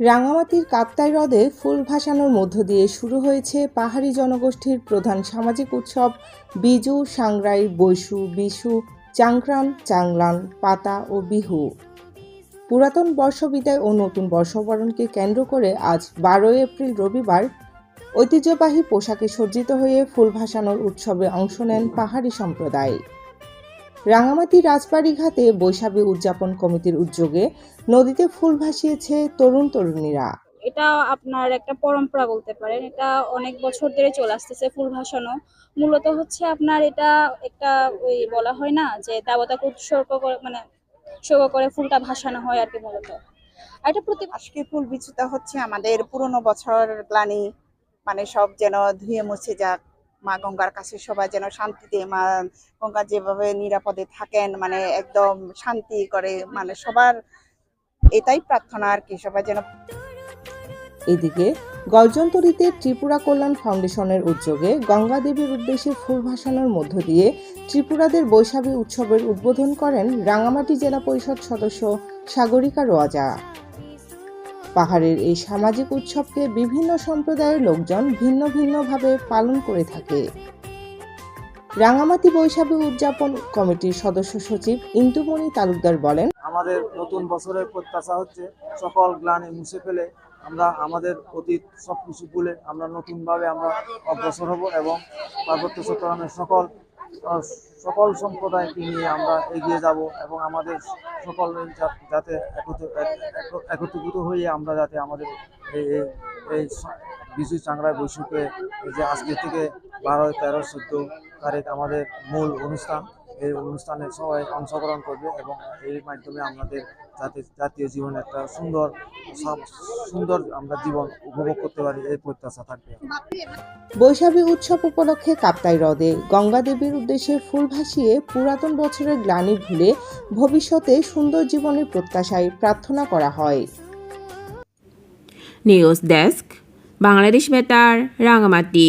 রাঙামাটির কাপ্তাই হ্রদে ফুল ভাসানোর মধ্য দিয়ে শুরু হয়েছে পাহাড়ি জনগোষ্ঠীর প্রধান সামাজিক উৎসব বিজু, সাংরাই, বৈশু, বিশু, চাংক্রান, চাংলান, পাতা ও বিহু। পুরাতন বর্ষ বিদায় ও নতুন বর্ষবরণকে কেন্দ্র করে আজ 12 এপ্রিল রবিবার ঐতিহ্যবাহী পোশাকে সজ্জিত হয়ে ফুল ভাসানোর উৎসবে অংশ নেন পাহাড়ি সম্প্রদায়। রাঙামাটি রাজবাড়ী ঘাটে বৈশাখী উদযাপন কমিটির উদ্যোগে নদীতে ফুল ভাসিয়েছে তরুণ তরুণীরা। এটা আপনার একটা পরম্পরা বলতে পারেন। এটা অনেক বছর ধরে চলে আসতেছে ফুল ভাসানো। মূলত হচ্ছে আপনার এটা একটা ওই বলা হয় না যে দেবতাকে উৎসর্গ করে মানে উৎসর্গ করে ফুলটা ভাসানো হয় আর কি মূলত। আর এটা প্রতি আজকে ফুল বিচুটা হচ্ছে আমাদের পুরনো বছর গ্লানি, মানে সব যেন ধুয়ে মুছে যাক। মা গঙ্গার কাছে সবাই যেন শান্তিতে, মা গঙ্গা যেভাবে নিরাপদে থাকেন, মানে একদম শান্তি করে, মানে সবার এটাই প্রার্থনা আর কি, সবাই যেন। এদিকে গর্জনতরীতে ত্রিপুরা কল্যাণ ফাউন্ডেশনের উদ্যোগে গঙ্গা দেবীর উদ্দেশ্যে ফুল ভাসানোর মধ্য দিয়ে ত্রিপুরাদের বৈশাখী উৎসবের উদ্বোধন করেন রাঙামাটি জেলা পরিষদ সদস্য সাগরিকা রোয়াজা। পাহাড়ের এই সামাজিক উৎসবকে বিভিন্ন সম্প্রদায়ের লোকজন ভিন্ন ভিন্নভাবে পালন করে থাকে। রাঙামাটি বৈশাখী উদযাপন কমিটির সদস্য সচিব ইন্টুমণি তালুকদার বলেন, আমাদের নতুন বছরের প্রত্যাশা হচ্ছে সকল গ্লানি মুছে ফেলে আমরা আমাদের অতীত সবকিছু ভুলে আমরা নতুনভাবে আমরা অগ্রসর হব এবং পার্বত্য চট্টগ্রামের সকল সম্প্রদায়কে নিয়ে আমরা এগিয়ে যাব এবং আমাদের সকল যাতে একত্রিত হয়ে আমরা যাতে আমাদের এই বিজু, চাংরাই, বৈশাখে যে আজকে থেকে 12, 13, 14 তারিখ আমাদের মূল অনুষ্ঠান, এই অনুষ্ঠানে সবাই অংশগ্রহণ করবে এবং এর মাধ্যমে আমাদের জাতীয় জীবনে একটা সুন্দর আমরা জীবন উপভোগ করতে পারি, এই প্রত্যাশা থাকবে। বৈশাখী উৎসব উপলক্ষে কাপ্তাই হ্রদে গঙ্গা দেবীর উদ্দেশ্যে ফুল ভাসিয়ে পুরাতন বছরের গ্লানি ভুলে ভবিষ্যতে সুন্দর জীবনের প্রত্যাশায় প্রার্থনা করা হয়। নিউজ ডেস্ক, বাংলাদেশ বেতার, রাঙামাটি।